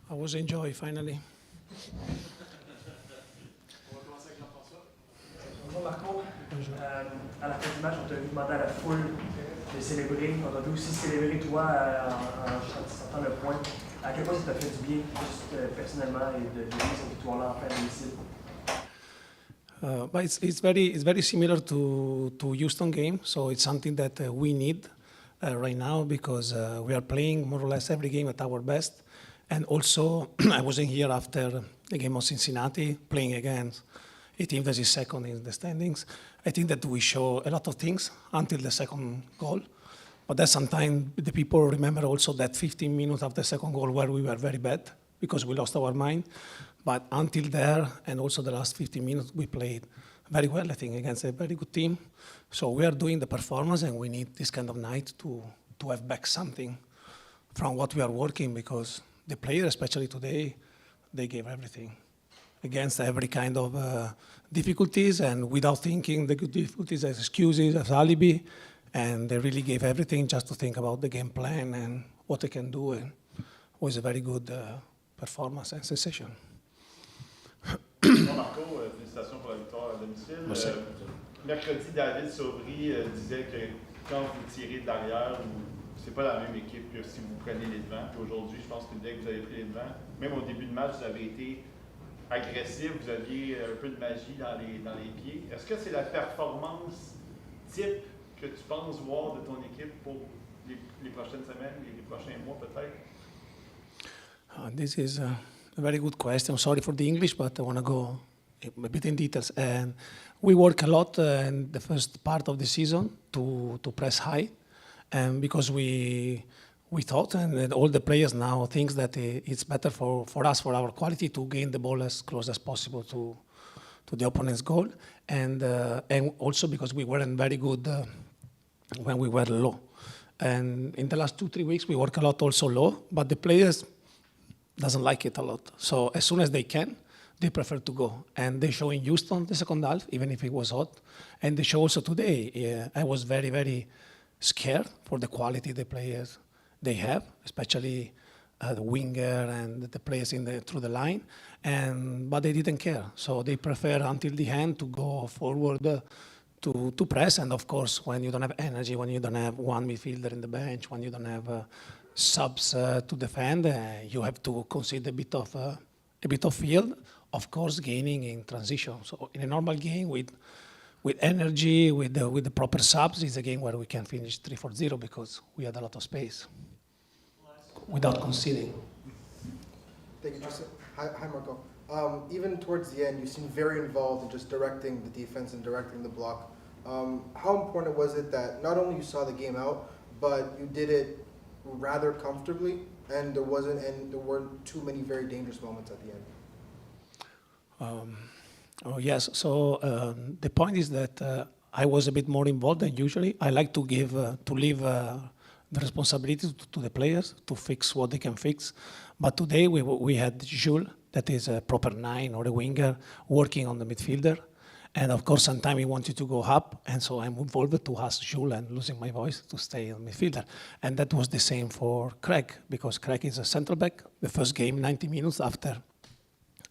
I was enjoying finally. Bonjour Marco. À la fin du match, on t'a vu demander à la foule de célébrer. On t'a vu aussi célébrer toi en sortant le point. À quel point ça t'a fait du bien, juste personnellement, et de vivre cette victoire-là en fin de domicile? But it's very similar to Houston game, so it's something that we need right now because we are playing more or less every game at our best. And also, I wasn't here after the game of Cincinnati, playing against a team that is second in the standings. I think that we show a lot of things until the second goal. But then sometimes the people remember also that 15 minutes after the second goal where we were very bad because we lost our mind. But until there, and also the last 15 minutes, we played very well, I think, against a very good team. So we are doing the performance, and we need this kind of night to have back something from what we are working because the players, especially today, they gave everything against every kind of difficulties and without thinking the good difficulties as excuses, as alibi. And they really gave everything just to think about the game plan and what they can do. And it was a very good performance and sensation. Bon, Marco, félicitations pour la victoire à domicile. Mercredi, David Saubry disait que quand vous tirez de l'arrière, c'est pas la même équipe que si vous prenez les devants. Puis aujourd'hui, je pense que dès que vous avez pris les devants, même au début de match, vous avez été agressif, vous aviez un peu de magie dans les pieds. Est-ce que c'est la performance type que tu penses voir de ton équipe pour les prochaines semaines, les prochains mois peut-être? This is a very good question. Sorry for the English, but I want to go a bit in details. And we work a lot in the first part of the season to press high, and because we thought, and all the players now think that it's better for us, for our quality, to gain the ball as close as possible to the opponent's goal, and also because we weren't very good when we were low. And in the last 2-3 weeks, we work a lot also low, but the players doesn't like it a lot. So as soon as they can, they prefer to go. And they show in Houston the second half, even if it was hot. And they show also today. I was very, very scared for the quality the players they have, especially the winger and the players through the line. But they didn't care. So they prefer until the end to go forward to press. And of course, when you don't have energy, when you don't have one midfielder in the bench, when you don't have subs to defend, you have to consider a bit of field, of course, gaining in transition. So in a normal game with energy, with the proper subs, it's a game where we can finish 3-4-0 because we had a lot of space without conceding. Thank you, Joseph. Hi, Marco. Even towards the end, you seemed very involved in just directing the defense and directing the block. How important was it that not only you saw the game out, but you did it rather comfortably, and there weren't too many very dangerous moments at the end? Yes. So the point is that I was a bit more involved than usually. I like to leave the responsibility to the players to fix what they can fix. But today we had Jules, that is a proper 9 or a winger, working on the midfielder. And of course, sometimes he wanted to go up, and so I'm involved to ask Jules, and losing my voice, to stay on midfielder. And that was the same for Craig, because Craig is a central back. The first game, 90 minutes after,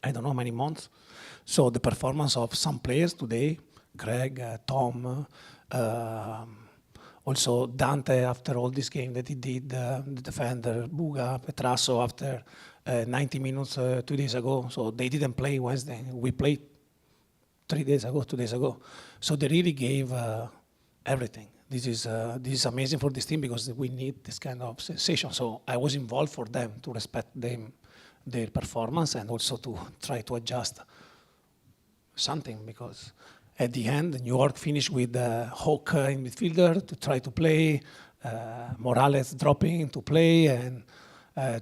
I don't know how many months. So the performance of some players today, Craig, Tom, also Dante after all this game that he did, the defender, Buga, Petrasso after 90 minutes 2 days ago. So they didn't play Wednesday. We played 2 days ago. So they really gave everything. This is amazing for this team because we need this kind of sensation. So I was involved for them to respect their performance and also to try to adjust something because at the end, New York finished with Hawk in midfielder to try to play, Morales dropping to play, and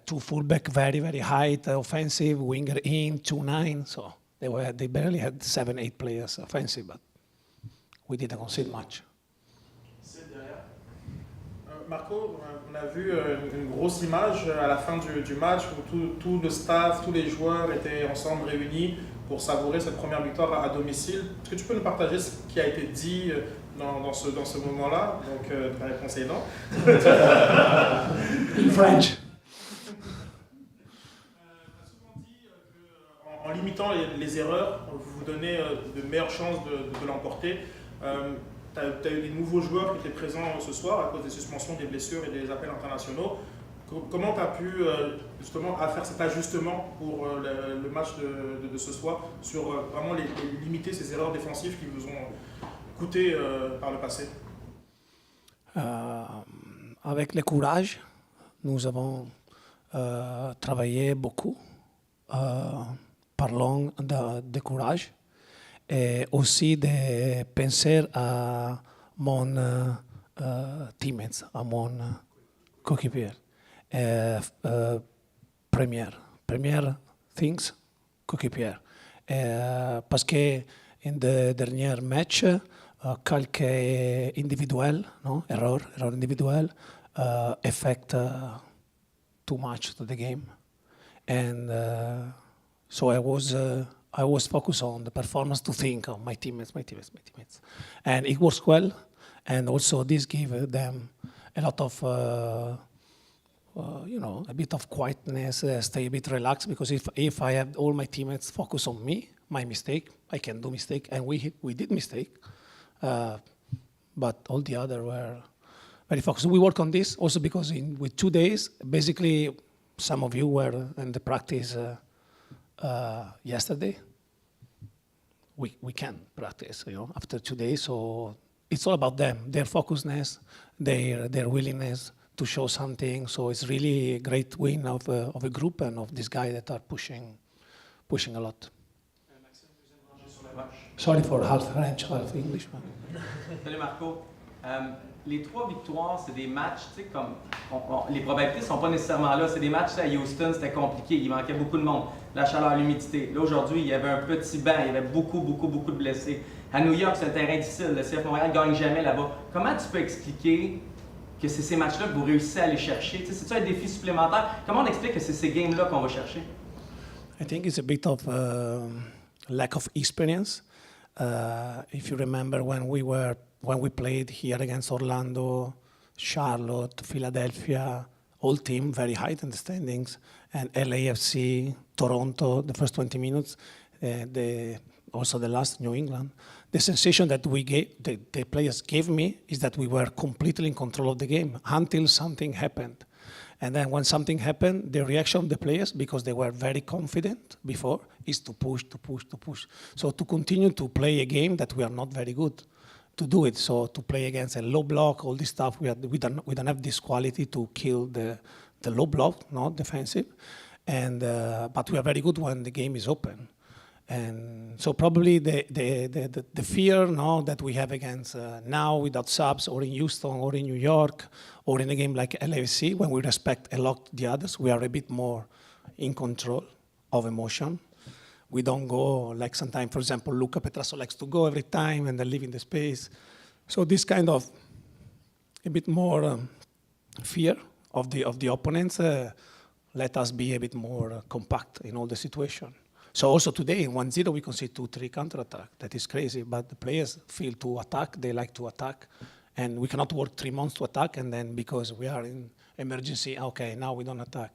2 fullback very, very high offensive, winger in, 2-9. So they barely had 7-8 players offensive, but we didn't concede much. Marco, on a vu une grosse image à la fin du match où tout le staff, tous les joueurs étaient ensemble réunis pour savourer cette première victoire à domicile. Est-ce que tu peux nous partager ce qui a été dit dans ce moment-là? Donc, ta réponse est non. In French. En limitant les erreurs, vous vous donnez de meilleures chances de l'emporter. Tu as eu des nouveaux joueurs qui étaient présents ce soir à cause des suspensions, des blessures et des appels internationaux. Comment tu as pu justement faire cet ajustement pour le match de ce soir sur vraiment limiter ces erreurs défensives qui vous ont coûté par le passé? Avec le courage, nous avons travaillé beaucoup. Parlons de courage et aussi de penser à mon teammates, à mon coéquipier. Première things, coéquipier. Parce que in the dernier match, quelques individuels, erreur individuel, affect too much to the game. And so I was focused on the performance to think of my teammates. And it works well. And also this gave them a lot of, a bit of quietness, stay a bit relaxed, because if I have all my teammates focus on me, my mistake, I can do mistake, and we did mistake, but all the other were very focused. We work on this also because with 2 days, basically some of you were in the practice yesterday. We can practice, after 2 days, so it's all about them, their focusedness, their willingness to show something. So it's really a great win of a group and of this guy that are pushing a lot. Sorry for half French, half English. Salut Marco. Les 3 victoires, c'est des matchs, tu sais, comme les probabilités ne sont pas nécessairement là. C'est des matchs à Houston, c'était compliqué, il manquait beaucoup de monde, la chaleur, l'humidité. Là aujourd'hui, il y avait un petit banc, il y avait beaucoup de blessés. À New York, c'est un terrain difficile. Le CF Montréal ne gagne jamais là-bas. Comment tu peux expliquer que c'est ces matchs-là que vous réussissez à aller chercher? C'est-tu un défi supplémentaire? Comment on explique que c'est ces games-là qu'on va chercher? I think it's a bit of lack of experience. If you remember when we played here against Orlando, Charlotte, Philadelphia, all team very high in the standings, and LAFC, Toronto, the first 20 minutes, also the last New England. The sensation that the players gave me is that we were completely in control of the game until something happened. And then when something happened, the reaction of the players, because they were very confident before, is to push. So to continue to play a game that we are not very good to do it. So to play against a low block, all this stuff, we don't have this quality to kill the low block, not defensive. And but we are very good when the game is open. And so probably the fear now that we have against now without subs, or in Houston, or in New York, or in a game like LAFC, when we respect a lot the others, we are a bit more in control of emotion. We don't go like sometimes, for example, Luca Petrasso likes to go every time and then leave in the space. So this kind of a bit more fear of the opponents let us be a bit more compact in all the situation. So also today in 1-0 we concede 2-3 counter-attack. That is crazy, but the players feel to attack, they like to attack, and we cannot work 3 months to attack, and then because we are in emergency, okay, now we don't attack.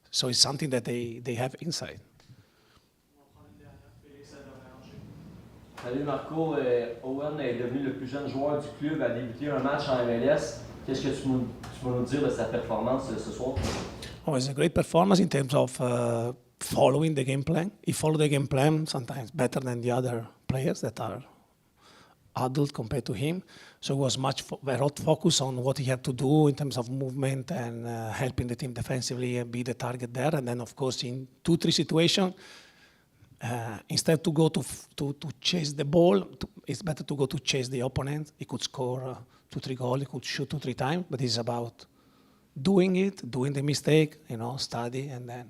So it's something that they have inside. Salut Marco, Owen est devenu le plus jeune joueur du club à débuter un match en MLS. Qu'est-ce que tu peux nous dire de sa performance ce soir? Oh, it's a great performance in terms of following the game plan. He followed the game plan sometimes better than the other players that are adult compared to him. So it was a lot focused on what he had to do in terms of movement and helping the team defensively and be the target there. And then, of course, in 2-3 situations, instead to go to chase the ball, it's better to go to chase the opponent. He could score 2-3 goals, he could shoot 2-3 times, but it's about doing the mistake, study, and then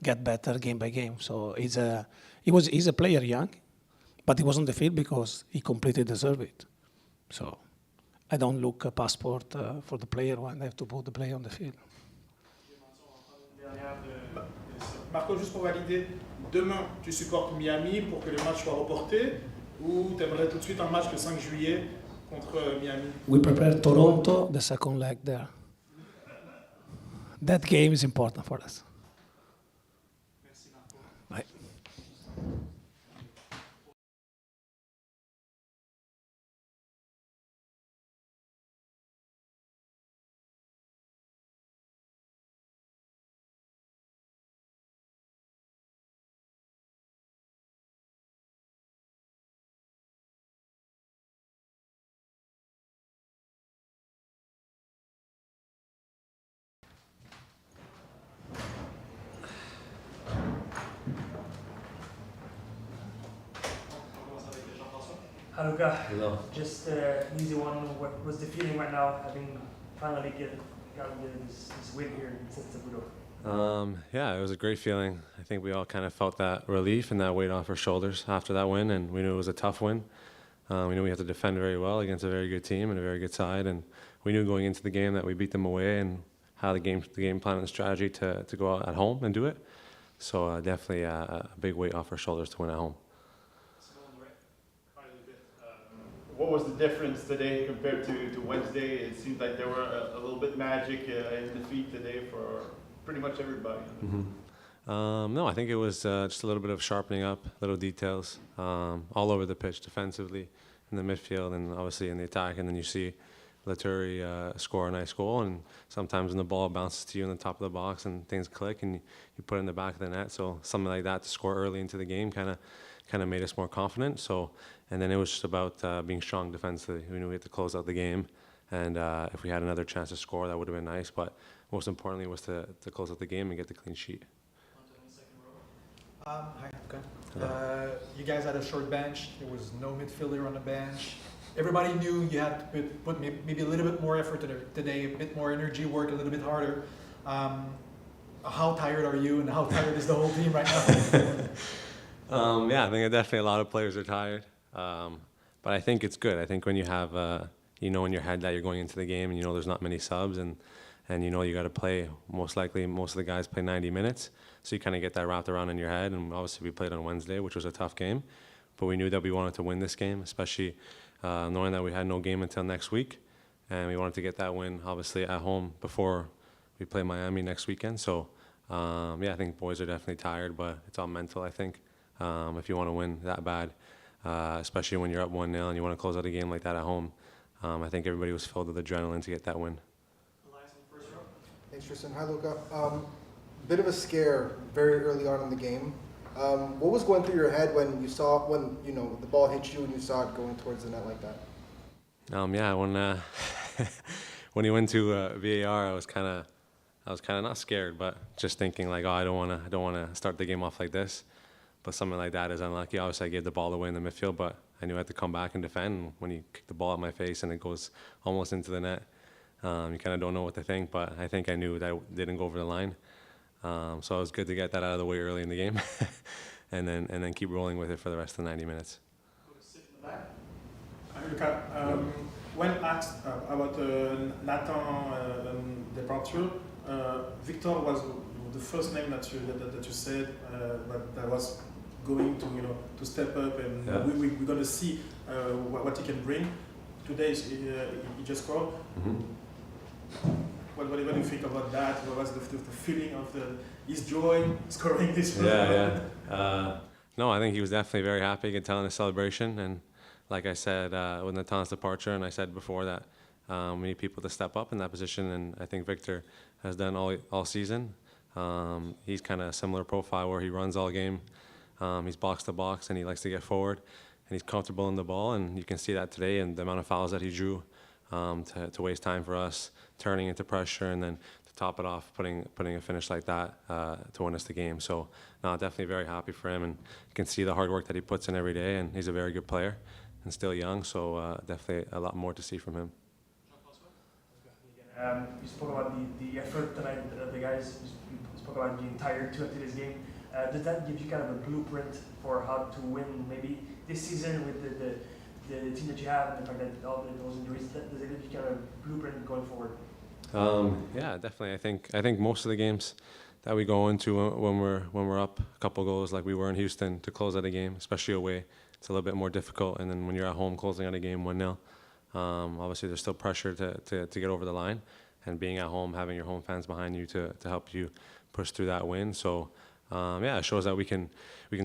get better game by game. So he's a player young, but he was on the field because he completely deserved it. So I don't look a passport for the player when I have to put the player on the field. Marco, juste pour valider, demain, tu supportes Miami pour que le match soit reporté ou tu aimerais tout de suite un match le 5 juillet contre Miami? We prepare Toronto, the second leg there. That game is important for us. Merci Marco. Bye. Hi Luca, Hello. just an easy one. What was the feeling right now, having finally gotten this win here in Saputo? Yeah, it was a great feeling. I think we all kind of felt that relief and that weight off our shoulders after that win, and we knew it was a tough win. We knew we had to defend very well against a very good team and a very good side, and we knew going into the game that we beat them away and how the game plan and the strategy to go out at home and do it. So definitely a big weight off our shoulders to win at home. What was the difference today compared to Wednesday? It seems like there were a little bit magic in defeat today for pretty much everybody. No, I think it was just a little bit of sharpening up, little details all over the pitch, defensively, in the midfield, and obviously in the attack. And then you see Laturi score a nice goal, and sometimes when the ball bounces to you in the top of the box and things click, and you put it in the back of the net. So something like that to score early into the game kind of made us more confident. So, and then it was just about being strong defensively. We knew we had to close out the game, and if we had another chance to score, that would have been nice. But most importantly was to close out the game and get the clean sheet. Hi, okay. You guys had a short bench. There was no midfielder on the bench. Everybody knew you had to put maybe a little bit more effort today, a bit more energy, work a little bit harder. How tired are you, and how tired is the whole team right now? Yeah, I think definitely a lot of players are tired. But I think it's good. I think when you have, you know in your head that you're going into the game and you know there's not many subs and you know you got to play, most likely most of the guys play 90 minutes. So you kind of get that wrapped around in your head. And obviously we played on Wednesday, which was a tough game. But we knew that we wanted to win this game, especially knowing that we had no game until next week. And we wanted to get that win, obviously, at home before we play Miami next weekend. So, yeah, I think boys are definitely tired, but it's all mental, I think. If you want to win that bad, especially when you're up 1-0 and you want to close out a game like that at home, I think everybody was filled with adrenaline to get that win. Thanks, Tristan. Hi, Luca. Bit of a scare very early on in the game. What was going through your head when you saw the ball hit you and you saw it going towards the net like that? Yeah, when he went to VAR, I was kind of not scared, but just thinking like, oh, I don't want to start the game off like this. But something like that is unlucky. Obviously, I gave the ball away in the midfield, but I knew I had to come back and defend. And when you kick the ball at my face and it goes almost into the net, you kind of don't know what to think. But I think I knew that it didn't go over the line. So it was good to get that out of the way early in the game, and then keep rolling with it for the rest of the 90 minutes. When asked about Nathan departure, Victor was the first name that you said that was going to step up, and yeah. we're going to see what he can bring. Today he just scored. Mm-hmm. What do you think about that? What was the feeling of his joy scoring this? Yeah. No, I think he was definitely very happy. You could tell in the celebration. And like I said, with Nathan's departure, and I said before that we need people to step up in that position. And I think Victor has done all season. He's kind of a similar profile where he runs all game. He's box to box, and he likes to get forward. And he's comfortable in the ball. And you can see that today in the amount of fouls that he drew. To waste time for us, turning into pressure, and then to top it off, putting a finish like that to win us the game. So, no, definitely very happy for him, and you can see the hard work that he puts in every day, and he's a very good player and still young, so definitely a lot more to see from him. You spoke about the effort tonight of the guys. You spoke about being tired to enter this game. Does that give you kind of a blueprint for how to win maybe this season with the team that you have and the fact that all those injuries? Does it give you kind of a blueprint going forward? Yeah, definitely. I think most of the games we go into when we're up a couple goals like we were in Houston to close out a game, especially away. It's a little bit more difficult, and then when you're at home closing out a game 1-0, obviously there's still pressure to get over the line, and being at home, having your home fans behind you to help you push through that win. So yeah, it shows that we can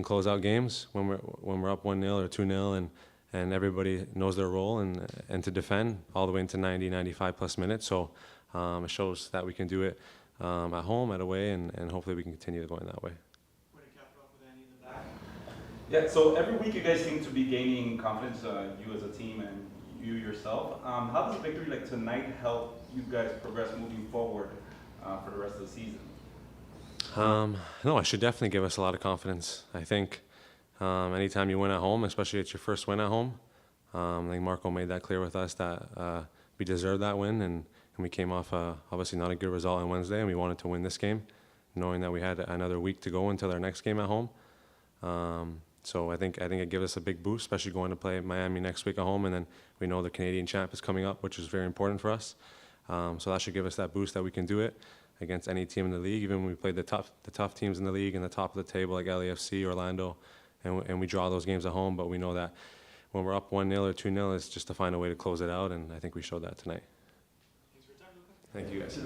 close out games when we're up 1-0 or 2-0, and everybody knows their role and to defend all the way into 90, 95 plus minutes. So it shows that we can do it at home, at away, and hopefully we can continue going that way. Yeah, so every week you guys seem to be gaining confidence, you as a team and you yourself. How does a victory like tonight help you guys progress moving forward for the rest of the season? No, it should definitely give us a lot of confidence. I think anytime you win at home, especially it's your first win at home, I think Marco made that clear with us that we deserved that win, and we came off obviously not a good result on Wednesday, and we wanted to win this game, knowing that we had another week to go until our next game at home. So I think it gives us a big boost, especially going to play Miami next week at home, and then we know the Canadian champ is coming up, which is very important for us. So that should give us that boost that we can do it against any team in the league, even when we played the tough teams in the league and the top of the table like LAFC, Orlando, and we draw those games at home. But we know that when we're up 1-0 or 2-0, it's just to find a way to close it out, and I think we showed that tonight. Thank you, guys.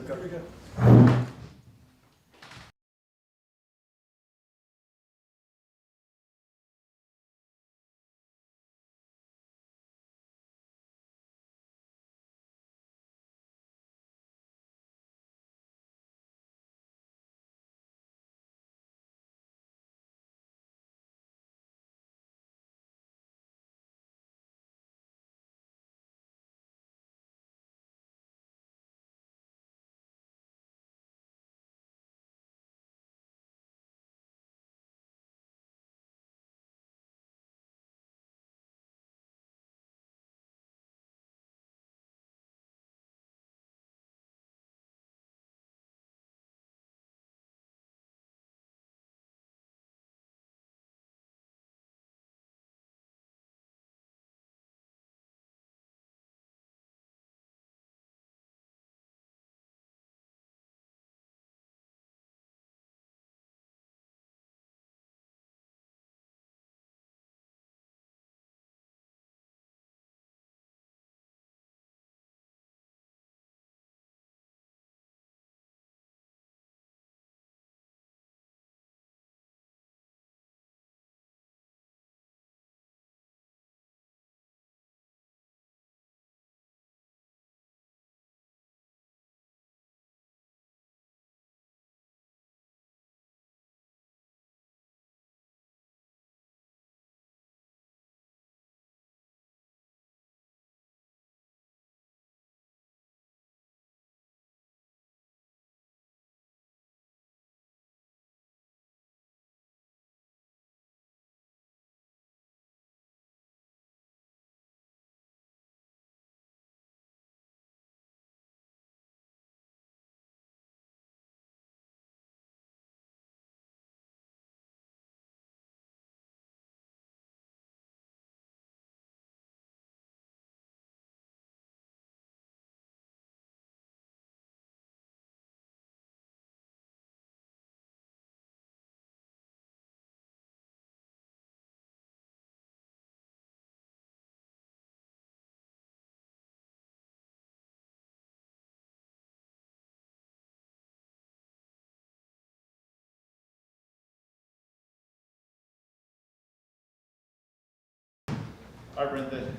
All right, Brendan,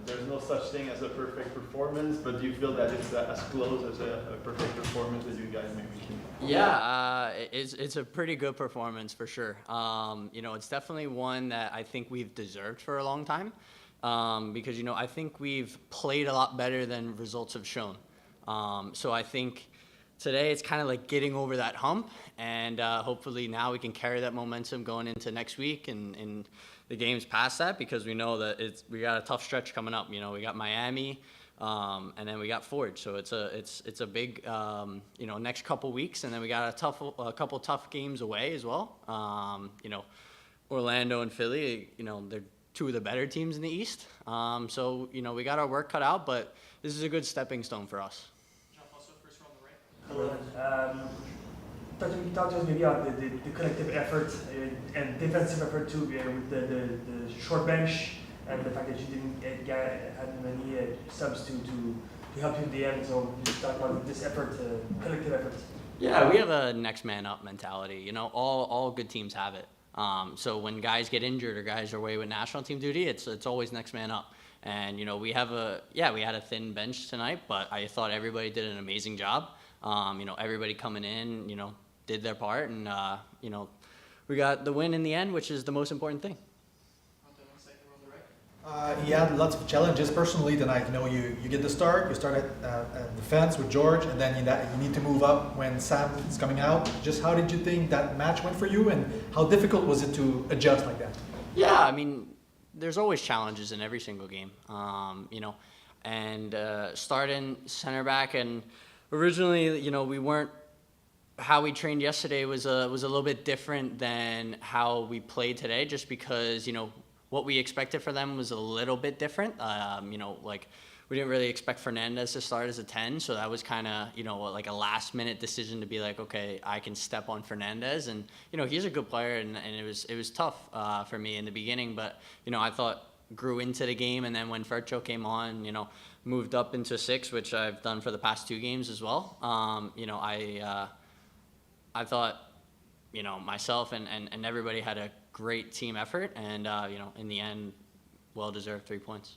there's no such thing as a perfect performance, but do you feel that it's as close as a perfect performance as you guys maybe can? Yeah, it's a pretty good performance for sure. You know, it's definitely one that I think we've deserved for a long time because, you know, I think we've played a lot better than results have shown. So I think today it's kind of like getting over that hump, and hopefully now we can carry that momentum going into next week and the games past that, because we know that we got a tough stretch coming up. You know, we got Miami, and then we got Forge. So it's a big you know, next couple weeks, and then we got a couple tough games away as well. You know, Orlando and Philly, you know, they're two of the better teams in the East. So you know, we got our work cut out, but this is a good stepping stone for us. Hello. talk to us maybe about the collective effort and defensive effort too, with the short bench and the fact that you didn't have many subs to help you in the end. So just talk about this effort, collective effort. Yeah, we have a next man up mentality. You know, all good teams have it. So when guys get injured or guys are away with national team duty, it's always next man up. And you know, we had a thin bench tonight, but I thought everybody did an amazing job. You know, everybody coming in, you know, did their part, and you know, we got the win in the end, which is the most important thing. You had lots of challenges personally tonight. You know, you get the start. You start at defense with George, and then you need to move up when Sam is coming out. Just how did you think that match went for you, and how difficult was it to adjust like that? Yeah, I mean, there's always challenges in every single game. You know, and starting center back, and originally, you know, we weren't. How we trained yesterday was a little bit different than how we played today, just because, you know, what we expected for them was a little bit different. You know, like, we didn't really expect Fernandez to start as a 10, so that was kind of, you know, like a last-minute decision to be like, okay, I can step on Fernandez, and you know, he's a good player, and it was tough for me in the beginning, but you know, I thought grew into the game, and then when Fercho came on, you know, moved up into 6, which I've done for the past 2 games as well. You know, I thought, you know, myself and everybody had a great team effort, and you know, in the end, well-deserved 3 points.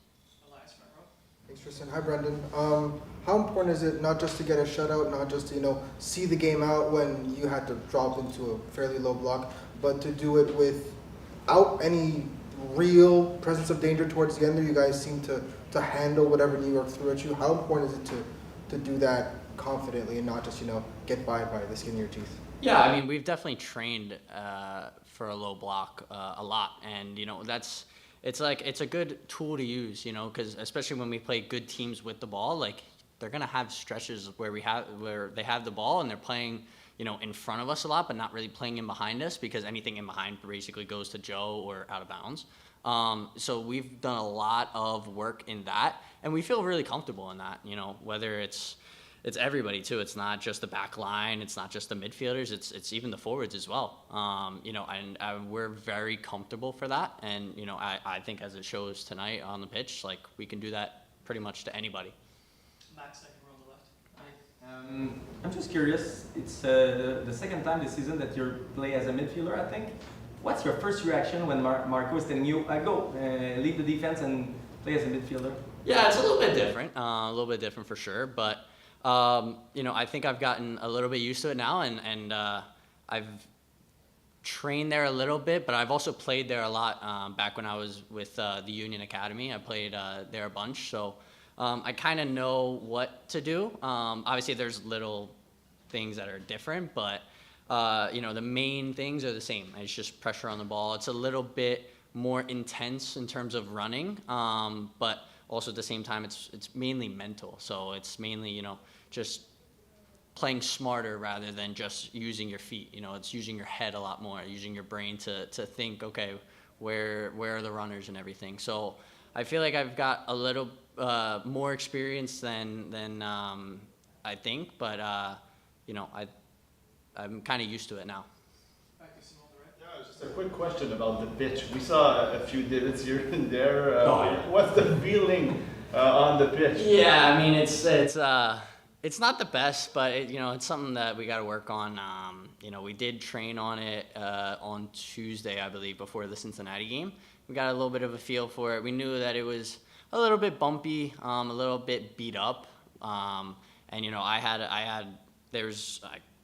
Thanks, Tristan. Hi, Brendan. How important is it not just to get a shutout, not just to, you know, see the game out when you had to drop into a fairly low block, but to do it without any real presence of danger towards the end there? You guys seem to handle whatever New York threw at you. How important is it to do that confidently and not just, you know, get by the skin of your teeth? Yeah, I mean, we've definitely trained for a low block a lot, and you know, it's a good tool to use, you know, because especially when we play good teams with the ball, like, they're gonna have stretches where they have the ball and they're playing, you know, in front of us a lot, but not really playing in behind us, because anything in behind basically goes to Joe or out of bounds. So we've done a lot of work in that, and we feel really comfortable in that, you know, whether it's everybody too. It's not just the back line. It's not just the midfielders. It's even the forwards as well. You know, and we're very comfortable for that. And you know, I think as it shows tonight on the pitch, like, we can do that pretty much to anybody. Max, second row on the left. I'm just curious. It's the second time this season that you play as a midfielder, I think. What's your first reaction when Marco is telling you, go, leave the defense and play as a midfielder? Yeah, it's a little bit different for sure. But you know, I think I've gotten a little bit used to it now, and I've trained there a little bit, but I've also played there a lot back when I was with the Union Academy. I played there a bunch, so I kind of know what to do. Obviously, there's little things that are different, but you know, the main things are the same. It's just pressure on the ball. It's a little bit more intense in terms of running, but also at the same time, it's mainly mental. So it's mainly, you know, just playing smarter rather than just using your feet. You know, it's using your head a lot more, using your brain to think, okay, where are the runners and everything. So I feel like I've got a little more experience than I think, but you know, I'm kind of used to it now. Just a quick question about the pitch. We saw a few divots here and there. Yeah. What's the feeling on the pitch? Yeah, I mean, it's not the best, but you know, it's something that we got to work on. You know, we did train on it on Tuesday, I believe, before the Cincinnati game. We got a little bit of a feel for it. We knew that it was a little bit bumpy, a little bit beat up, and you know, I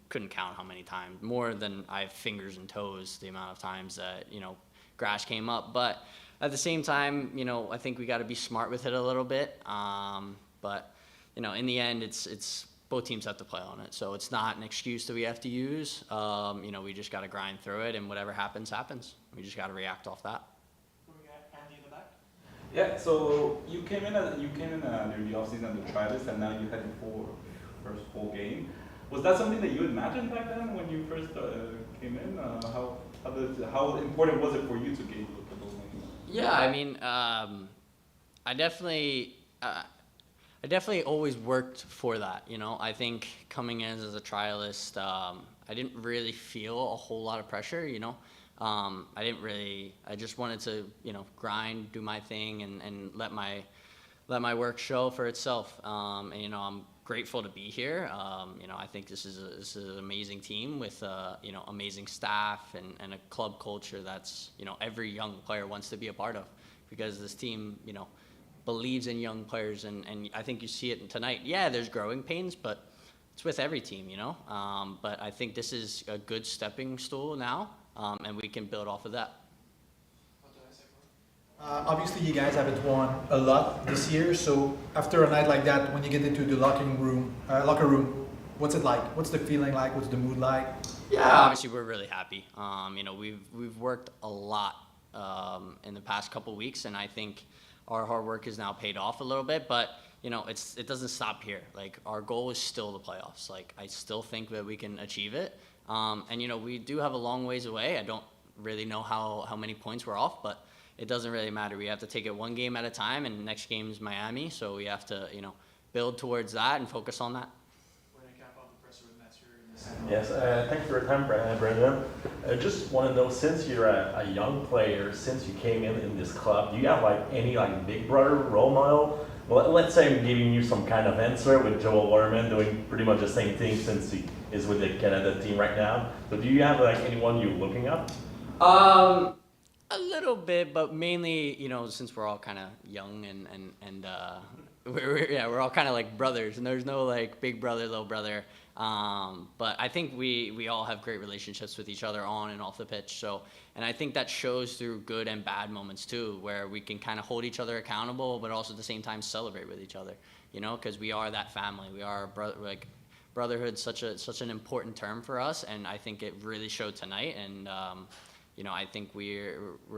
couldn't count how many times, more than I have fingers and toes, the amount of times that, you know, grass came up. But at the same time, you know, I think we got to be smart with it a little bit. But, you know, in the end, it's both teams have to play on it. So it's not an excuse that we have to use. You know, we just got to grind through it, and whatever happens, happens. We just got to react off that. We got Andy in the back. Yeah, so you came in during the offseason and the try list, and now you had your first full game. Was that something that you imagined back then when you first came in? How important was it for you to gain the goal? Yeah, I mean, I definitely always worked for that. You know, I think coming in as a trialist, I I didn't really feel a whole lot of pressure, you know. I just wanted to, you know, grind, do my thing, and let my work show for itself. And you know, I'm grateful to be here. You know, I think this is an amazing team with you know, amazing staff and a club culture that's, you know, every young player wants to be a part of, because this team, you know, believes in young players, and I think you see it tonight. Yeah, there's growing pains, but it's with every team, you know. But I think this is a good stepping stool now, and we can build off of that. Obviously, you guys haven't won a lot this year, so after a night like that, when you get into the locker room, what's it like? What's the feeling like? What's the mood like? Yeah, obviously we're really happy. You know, we've worked a lot in the past couple weeks, and I think our hard work is now paid off a little bit. But you know, it doesn't stop here. Like, our goal is still the playoffs. Like, I still think that we can achieve it. And you know, we do have a long ways away. I don't really know how many points we're off, but it doesn't really matter. We have to take it one game at a time, and next game is Miami, so we have to, you know, build towards that and focus on that. Yes, thanks for your time, Brandon. I just want to know, since you're a young player, since you came in this club, do you have like any like big brother role model? Well, let's say I'm giving you some kind of answer with Joel Werman doing pretty much the same thing since he is with the Canada team right now. So do you have like anyone you're looking up? A little bit, but mainly, you know, since we're all kind of young and we're all kind of like brothers, and there's no like big brother, little brother. But I think we all have great relationships with each other on and off the pitch. So, and I think that shows through good and bad moments too, where we can kind of hold each other accountable, but also at the same time celebrate with each other. You know, because we are that family. We are like brotherhood, such an important term for us, and I think it really showed tonight. And you know, I think we're